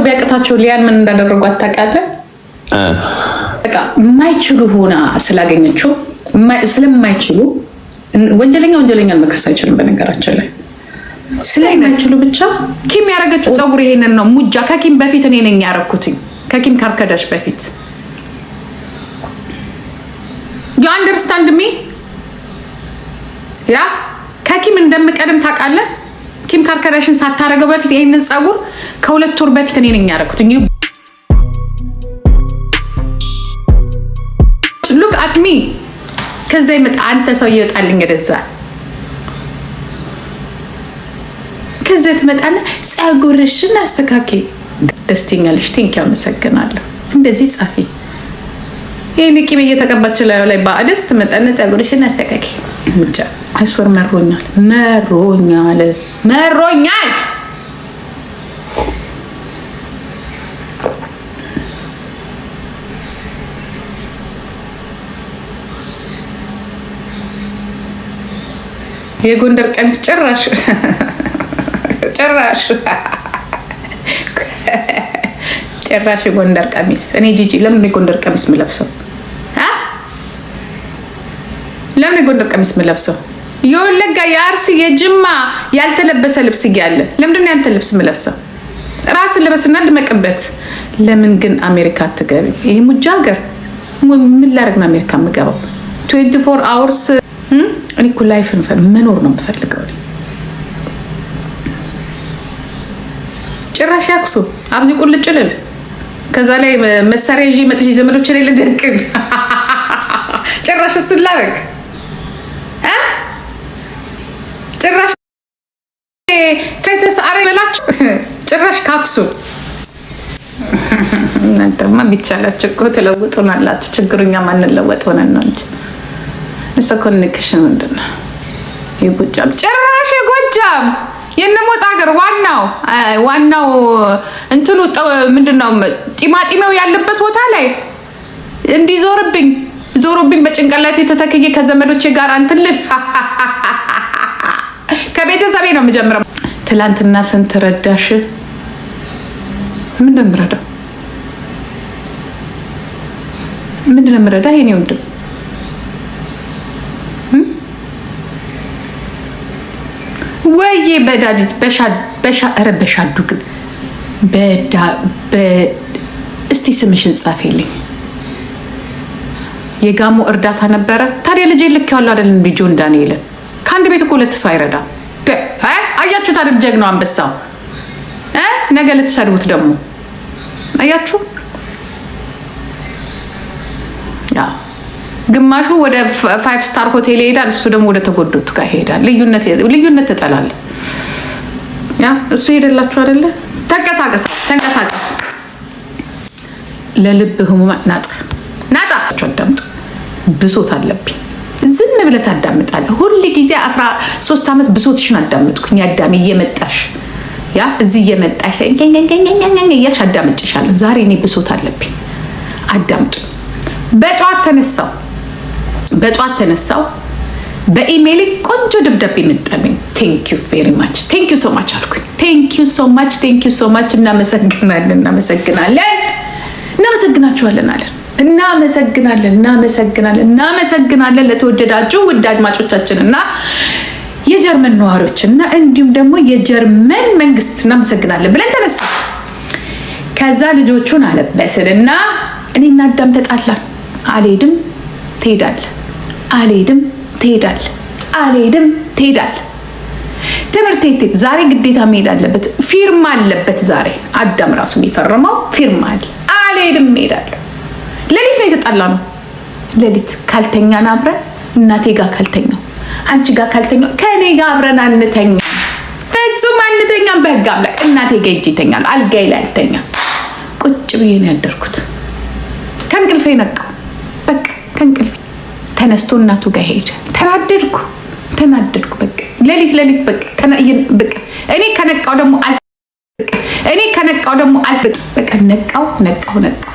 ቢያቅታቸው ሊያን ምን እንዳደረጓት ታውቃለህ? በቃ የማይችሉ ሆና ስላገኘችው ስለማይችሉ ወንጀለኛን መክሰስ አይችልም። በነገራችን ላይ ስለማይችሉ ብቻ ኪም ያረገችው ፀጉር ይሄንን ነው። ሙጃ ከኪም በፊት እኔ ነኝ ያረኩትኝ፣ ከኪም ካርዳሽን በፊት። you understand me? ያ ከኪም እንደምቀድም ታውቃለህ። ኪም ካርዳሽን ሳታረገው በፊት ይሄንን ፀጉር ከ2 ወር በፊት እኔ ነኝ ያረኩትኝ። look at me ከዛ ይመጣ አንተ ሰው ይወጣልኝ ወደዛ። ከዛ ትመጣና ፀጉርሽን አስተካክይ ደስተኛለሽ። ቴንክ ዩ አመሰግናለሁ። እንደዚህ ጻፊ ይሄን ቂቤ እየተቀባች ላይ ባደስ ትመጣና ፀጉርሽን አስተካክይ። ሙጫ አይስወር መሮኛል። የጎንደር ቀሚስ ጭራሽ የጎንደር ቀሚስ እኔ ጂጂ ለምን የጎንደር ቀሚስ ምለብሰው? ለምን የጎንደር ቀሚስ ምለብሰው? የወለጋ የአርሲ የጅማ ያልተለበሰ ልብስ እያለ ለምንድን ነው ያንተ ልብስ ምለብሰው? ራስን ለበስና ድመቅበት። ለምን ግን አሜሪካ አትገቢ? ይሄ ሙጃ ሀገር ምን ላደርግ ነው አሜሪካ የምገባው? 24 hours እኔ እኮ ላይፍን መኖር ነው የምፈልገው። ጭራሽ ያክሱ አብዚ ቁልጭ ልል ከዛ ላይ መሳሪያ ይዤ መጥቼ ዘመዶች ላይ ልደቅን ጭራሽ እሱን ላደርግ ጭራሽ ተተሳረ በላችሁ ጭራሽ ካክሱ። እናንተማ ቢቻላችሁ እኮ ተለውጡናላችሁ። ችግሩኛ ማንለወጥ ሆነን ነው እንጂ እሱ ኮኔክሽን ምንድነው? የጎጃም ጭራሽ የጎጃም የነሞጣ ሀገር ዋናው እንትኑ ምንድነው? ጢማጢሜው ያለበት ቦታ ላይ እንዲዞርብኝ በጭንቅላቴ ተተከየ ከዘመዶቼ ጋር አንትልል ከቤተሰቤ ነው የምጀምረው። ትላንትና ስንት ረዳሽ? ምንድነው የምረዳው? ምንድነው የምረዳ? የኔ ወንድም ወይዬ በዳጅ በሻዱ ግን እስቲ ስምሽን ጻፊልኝ። የጋሞ እርዳታ ነበረ። ታዲያ ልጄ ልክ ያለው አይደል? ጆን ዳንኤል ከአንድ ቤት እኮ 2 ሰው አይረዳም። አያችሁት አይደል? ጀግናው አንበሳው ነገ ልትሰድቡት ደግሞ አያችሁ። ግማሹ ወደ 5 ስታር ሆቴል ይሄዳል፣ እሱ ደግሞ ወደ ተጎዶቱ ጋር ይሄዳል። ልዩነት ተጠላለ። ያ እሱ ሄደላችሁ አይደለ? ተንቀሳቀስ ለልብ ህሙማን ናጣ አዳምጡ። ብሶት አለብኝ። ዝም ብለህ ታዳምጣለህ ሁሉ ጊዜ። 13 ዓመት ብሶትሽን አዳምጥኩኝ። ያዳም እየመጣሽ እዚህ እየመጣሽ እያልሽ አዳምጭሻለሁ። ዛሬ እኔ ብሶት አለብኝ። አዳምጡ። በጧት ተነሳው በኢሜይል ቆንጆ ደብዳቤ መጣልኝ። ቴንክ ዩ ቬሪ ማች ቴንክ ዩ ሶ ማች አልኩኝ። ቴንክ ዩ ሶ ማች እናመሰግናችኋለን አለን። እናመሰግናለን ለተወደዳችሁ ውድ አድማጮቻችን እና የጀርመን ነዋሪዎች እና እንዲሁም ደግሞ የጀርመን መንግስት እናመሰግናለን ብለን ተነሳ። ከዛ ልጆቹን አለበስን እና እኔና አዳም ተጣላን። አልሄድም ትሄዳለህ ትምህርት ቤት ዛሬ ግዴታ መሄድ አለበት። ፊርማ አለበት ዛሬ አዳም ራሱ የሚፈርመው ፊርማ አለ። አልሄድም እሄዳለሁ። ሌሊት ነው የተጣላነው። ሌሊት ካልተኛን አብረን እናቴ ጋር ካልተኛው አንቺ ጋር ካልተኛው ከኔ ጋር አብረን አንተኛ፣ ፍጹም አንተኛም። በህግ አምላክ እናቴ ጋር ሂጅ ይተኛል። አልጋዬ ላይ አልተኛም። ቁጭ ብዬ ነው ያደርኩት። ከእንቅልፌ ነቃው። በቃ ከእንቅልፌ ተነስቶ እናቱ ጋር ሄደ። ተናደድኩ። በቃ ሌሊት በቃ እኔ ከነቃው ደግሞ በቃ ነቃው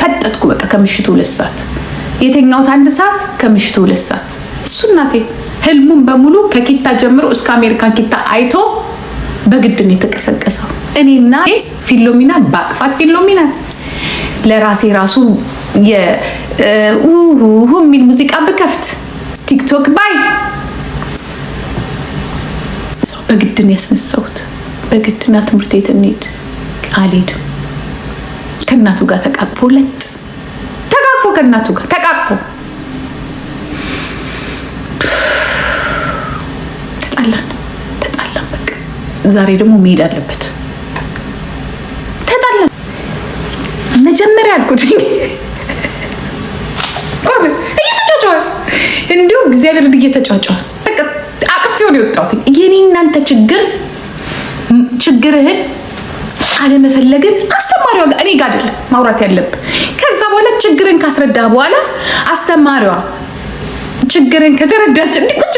ፈጠጥኩ። በቃ ከምሽቱ 2 ሰዓት የተኛሁት 1 ሰዓት ከምሽቱ 2 ሰዓት። እሱ እናቴ ህልሙን በሙሉ ከኪታ ጀምሮ እስከ አሜሪካን ኪታ አይቶ በግድ ነው የተቀሰቀሰው። እኔና ፊሎሚና ባቅፋት ፊሎሚና ለራሴ ራሱ የሚል ሙዚቃ ብከፍት ቲክቶክ ባይ በግድን ያስነሳሁት በግድና ትምህርት ቤት እንሂድ አልሄድም። ከእናቱ ጋር ተቃቅፎ ከእናቱ ጋር ተቃቅፎ ተጣላን። በቃ ዛሬ ደግሞ መሄድ አለበት። ተጣላን። መጀመሪያ አልኩት እየተጫጫ እንዲሁ እግዚአብሔር እየተጫጫ በቃ አቅፌው ነው የወጣሁት። የኔ እናንተ ችግርህን አለመፈለግን አስተማሪዋ ጋር እኔ ጋር አይደለም ማውራት ያለብህ። ከዛ በኋላ ችግርን ካስረዳ በኋላ አስተማሪዋ ችግርን ከተረዳች ቁጭ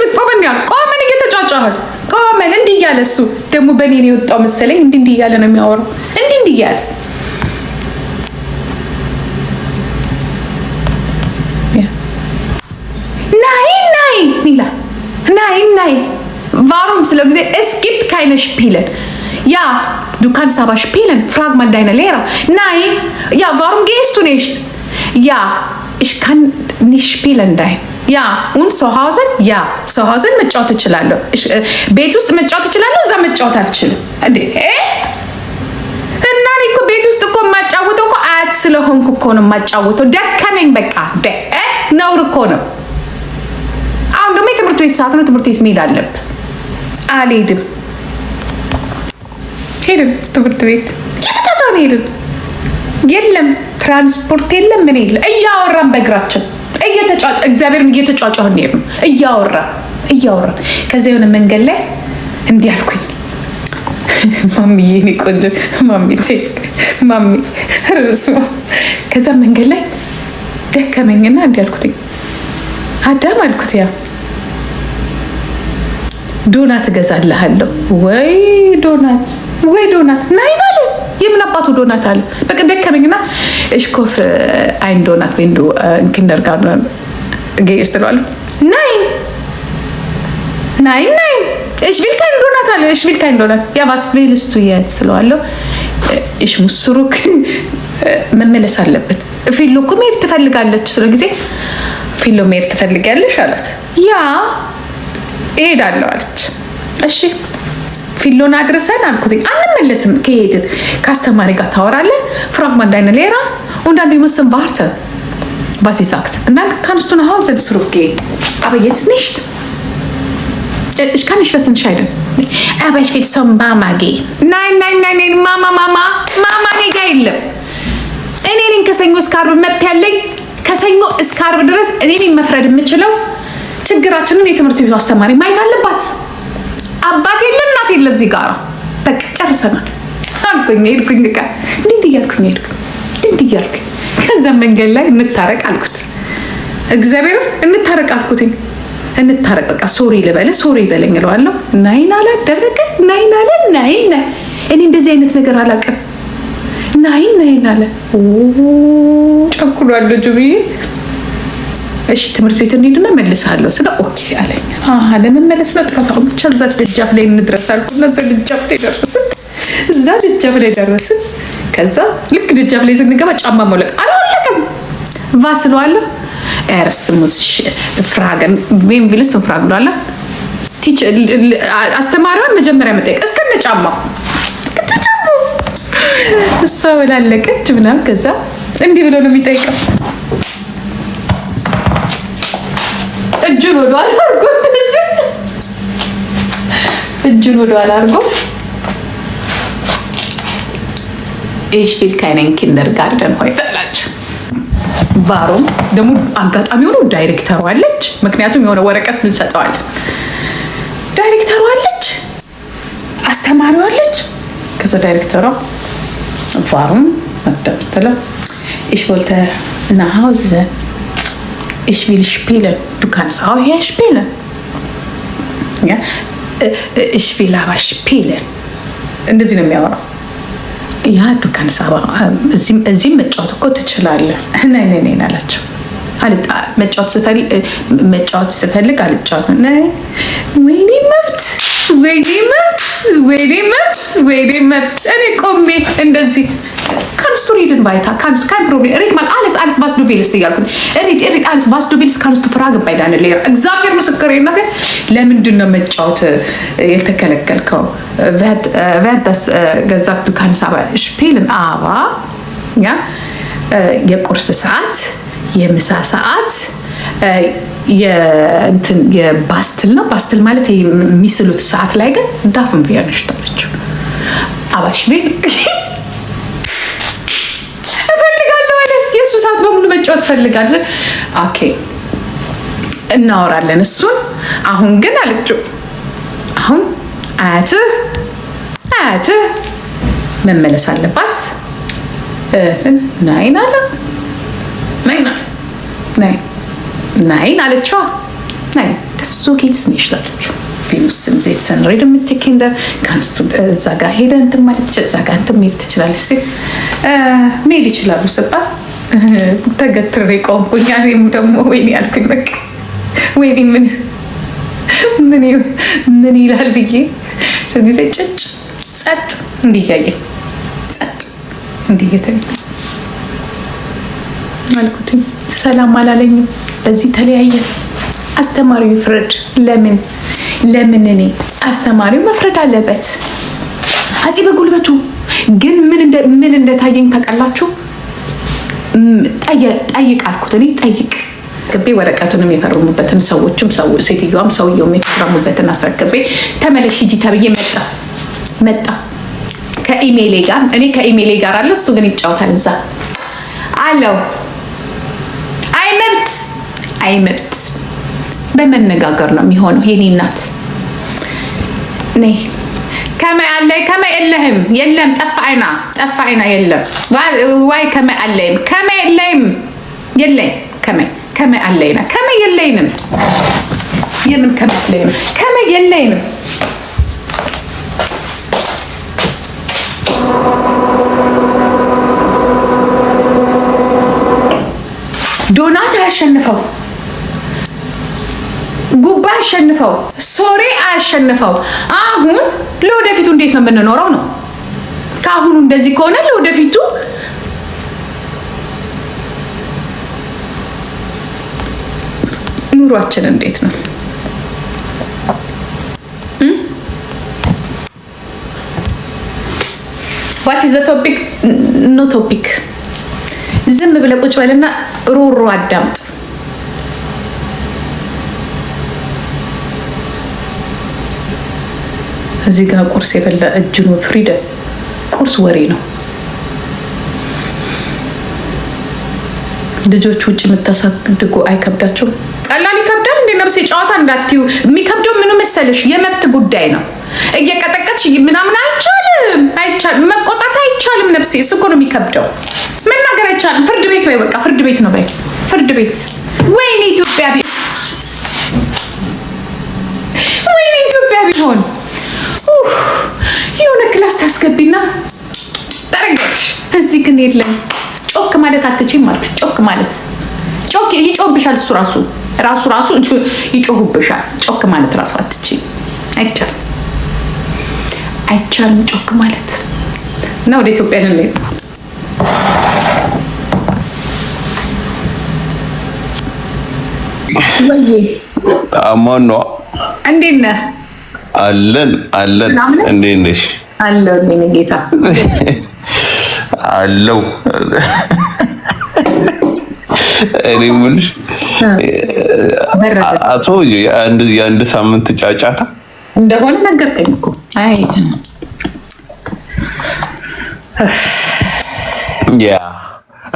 ቆመን እየተጫጫሃል ቆመን እንዲህ እያለ እሱ ደግሞ በእኔ ነው የወጣው መሰለኝ። እንዲህ እያለ ነው የሚያወራው እንዲህ እያለ ናይ warum slo ጊዜ es gibt keine Spielen ja du kannst aber spielen frag mal deine Lehrer nein ja warum gehst du nicht ja ich kann nicht spielen nein ja und zu Hause ja zu Hause መጫወት እችላለሁ ቤት ውስጥ መጫወት እችላለሁ እዛ መጫወት አልችልም እንዴ እና እኔ እኮ ቤት ውስጥ እኮ ማጫወተው እኮ አያት ስለሆንኩ እኮ ነው ማጫወተው ደከመኝ በቃ ነውር እኮ ነው። አሁን ደግሞ የትምህርት ቤት ሰዓት ነው። ትምህርት ቤት መሄድ አለብህ። አልሄድም። ሄድን ትምህርት ቤት እየተጫጫን ሄድን። የለም ትራንስፖርት የለም ምን የለ እያወራን በእግራችን እየተጫጫ እግዚአብሔርን እየተጫጫን ሄድን እያወራን ከዛ የሆነ መንገድ ላይ እንዲህ አልኩኝ ማሚዬ እኔ ቆንጆ ማሚ ርሱ ከዛ መንገድ ላይ ደከመኝና እንዲህ አልኩትኝ አዳም አልኩት ያ ዶናት እገዛልሃለሁ ወይ ዶናት ናይ አለ የምን አባቱ ዶናት አለ በቃ ደከመኝና እሽኮፍ አይን ዶናት ወንዱ ኪንደርጋርተን ገይስተዋለሁ ናይ እሽ ቪል ካን ዶናት አለ እሽ ቪል ካን ዶናት ያ ዋስ ቪልስት ዱ jetzt ስለዋለሁ እሽ ሙስሩክ መመለስ አለብን ፊሎ እኮ መሄድ ትፈልጋለች ስለጊዜ ፊሎ መሄድ ትፈልጋለሽ አላት ያ እሄዳለሁ አለች እሺ ፊሎን አድርሰን አልኩት አንመለስም ከሄድን ከአስተማሪ ጋር ታወራለህ ፍራግመንት ዳይነ ሌራ und dann wir müssen warten was sie sagt und dann kannst du nach Hause zurückgehen aber jetzt nicht ich kann nicht das entscheiden aber ich will zum Mama gehen nein Mama nicht geil እኔ ነኝ ከሰኞ እስከ ዓርብ መብት ያለኝ ከሰኞ እስከ ዓርብ ድረስ እኔ ነኝ መፍረድ የምችለው ችግራችንን የትምህርት ቤቱ አስተማሪ ማየት አለባት አባት የለ እናት የለ እዚህ ጋር በቃ ጨርሰናል አልኩኝ ሄድኩኝ በቃ እንዲህ እያልኩኝ ከዛ መንገድ ላይ እንታረቅ አልኩት እግዚአብሔር እንታረቅ አልኩትኝ እንታረቅ በቃ ሶሪ በለኝ እለዋለሁ ናይን አለ ደረቀ ናይን እኔ እንደዚህ አይነት ነገር አላውቅም ናይን አለ ጨኩሏል ልጁ ብዬ እሺ ትምህርት ቤት እንሂድና መልሳለሁ ስለ ኦኬ አለኝ ለመመለስ ነው ጥፋታው ብቻ እዛች ደጃፍ ላይ እንድረስ አልኩና እዛ ደጃፍ ላይ ደረስን ከዛ ልክ ደጃፍ ላይ ስንገባ ጫማ መውለቅ አልወለቅም ቫስለዋለሁ ኤርስትሙስ ፍራገን ዌም ቪልስት ፍራግ ብሏል ቲቸር አስተማሪዋን መጀመሪያ መጠየቅ እስከነ ጫማው እሷ ወላለቀች ምናምን ከዛ እንዲህ ብሎ ነው የሚጠይቀው እጁን ወደኋላ አድርጎ ich will keinen Kindergarten heute አላችሁ ባሮም ደግሞ አጋጣሚ ሆኖ ዳይሬክተሩ አለች ምክንያቱም የሆነ ወረቀት ምን ሰጠዋል ዳይሬክተሩ አለች አስተማሪው አለች ከዛ ዳይሬክተሩ warum Stelle ich wollte nach Hause ich will spielen du kannst auch hier spielen ja ich will aber spielen እንደዚህ ነው የሚያወራው ያ du kannst aber እዚህ መጫወት እኮ ትችላለህ ነይ አላቸው መጫወት ስፈልግ አልጫወትም ወይኔ መብት ወይኔ መብት እኔ ቆሜ እንደዚህ kannst du reden weiter kannst kein Problem red mal alles was du willst እያልኩት red alles was du willst kannst du fragen bei deiner Lehrer እግዚአብሔር ምስክሬነቴ ለምንድን ነው መጫወት የተከለከልከው wer das gesagt du kannst aber spielen aber ja የቁርስ ሰዓት የምሳ ሰዓት የባስትል ነው ባስትል ማለት የሚስሉት ሰዓት ላይ ግን ዳፍን ቪያነሽታለች አባሽቤል እፈልጋለሁ አለ የሱ ሰዓት በሙሉ መጫወት ፈልጋለሁ ኦኬ እናወራለን እሱን አሁን ግን አለችው አሁን አያትህ መመለስ አለባት ናይን አለ ናይን አለችዋ ናይን ደሱ ጌትስ ነው ይችላለችው ቢሙስን ዜትሰን ሬድ ምትኪንደ ካንስቱ እዛ ጋር ሄደ እንትን ማለት እዛ ጋር እንትን መሄድ ትችላለች ሲል መሄድ ይችላሉ ስባል ተገትሬ ቆምኩኝ እኔም ደግሞ ወይኔ ያልኩኝ በቃ ወይኔ ምን ይላል ብዬ ሰው ጊዜ ጭጭ ጸጥ እንዲያየኝ ጸጥ እንዲየተኝ አልኩትኝ ሰላም አላለኝም በዚህ ተለያየ አስተማሪው ይፍረድ ለምን እኔ አስተማሪው መፍረድ አለበት አፄ በጉልበቱ ግን ምን እንደታየኝ ታውቃላችሁ ጠይቅ አልኩት እኔ ጠይቅ ግቤ ወረቀቱንም የፈረሙበትን ሴትዮዋም ሰውየውም የፈረሙበትን አስረክቤ ተመለሽ ሂጂ ተብዬ መጣ ከኢሜይሌ ጋር እኔ ከኢሜይሌ ጋር አለ እሱ ግን ይጫወታል እዛ አለው አይመብት በመነጋገር ነው የሚሆነው የኔ እናት ነይ ከመይ አለይ ከመይ የለም ጠፋ አይና የለም ዋይ ከመይ አለይም ከመይ የለም የለኝ ከመይ አለይና ከመይ የለኝም የምን ከመይ የለኝም ዶናት አሸንፈው ጉባ አሸንፈው ሶሪ አሸንፈው አሁን ለወደፊቱ እንዴት ነው የምንኖረው ነው ካሁኑ እንደዚህ ከሆነ ለወደፊቱ ኑሯችን እንዴት ነው what is the topic no topic ዝም ብለህ ቁጭ በልና ሮሮ አዳምጥ እዚህ ጋር ቁርስ የበላ እጅኑ ፍሪደም ቁርስ ወሬ ነው ልጆች ውጭ የምታሳድጉ አይከብዳቸውም ቀላል ይከብዳል እንደ ነፍሴ ጨዋታ እንዳትዩ የሚከብደው ምኑ መሰለሽ የመብት ጉዳይ ነው እየቀጠቀጥሽ ምናምን አይቻልም መቆጣት አይቻልም ነፍሴ እሱ እኮ ነው የሚከብደው መናገር አይቻልም ፍርድ ቤት ወይ በቃ ፍርድ ቤት ነው በይ ፍርድ ቤት ወይኔ ኢትዮጵያ ቢሆን የሆነ ክላስ ታስገቢና ጠረገች እዚህ ግን የለም ጮክ ማለት አትችይም ማለት ጮክ ማለት ይጮህብሻል እሱ ራሱ ይጮህብሻል ጮክ ማለት ራሱ አትችይም አይቻልም ጮክ ማለት እና ወደ ኢትዮጵያ ልንሄድ ወይ አማን ነው እንዴት ነህ አለን እንዴት ነሽ አለው እኔ ጌታ አለው እኔ ሙልሽ አቶ የአንድ ሳምንት ጫጫታ እንደሆነ ነገርከኝ እኮ አይ ያ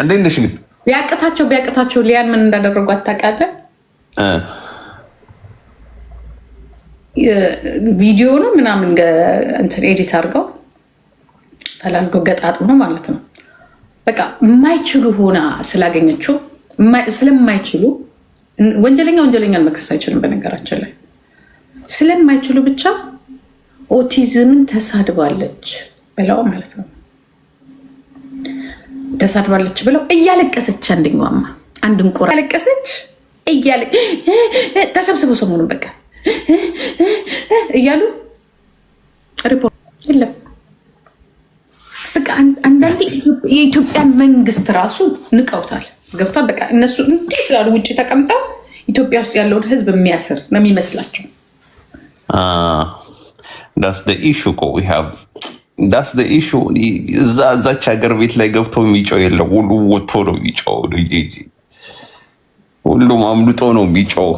እንዴት ነሽ ግን ቢያቅታቸው ሊያን ምን እንዳደረጓት ታውቃለህ ቪዲዮ ነው ምናምን እንትን ኤዲት አድርገው ፈላልገው ገጣጥሞ ማለት ነው በቃ የማይችሉ ሆና ስላገኘችው ስለማይችሉ ወንጀለኛን መክሰስ አይችልም በነገራችን ላይ ስለማይችሉ ብቻ ኦቲዝምን ተሳድባለች ብለው ማለት ነው ተሳድባለች ብለው እያለቀሰች አንደኛዋማ አንድን ቆራ እያለቀሰች ተሰብስበው ሰሞኑን በቃ እያሉ ሪፖርት የለም። በቃ አንዳንዴ የኢትዮጵያን መንግስት ራሱ ንቀውታል። ገብቷል። በቃ እነሱ እንዲህ ስላሉ ውጭ ተቀምጠው ኢትዮጵያ ውስጥ ያለውን ህዝብ የሚያስር ነው የሚመስላቸው። ዳስ ዘ ኢሹ እኮ ዊ ሃቭ ዳስ ዘ ኢሹ። እዛች ሀገር ቤት ላይ ገብተው የሚጮው የለም። ሁሉ ወጥቶ ነው የሚጮው። ሁሉም አምልጦ ነው የሚጮው።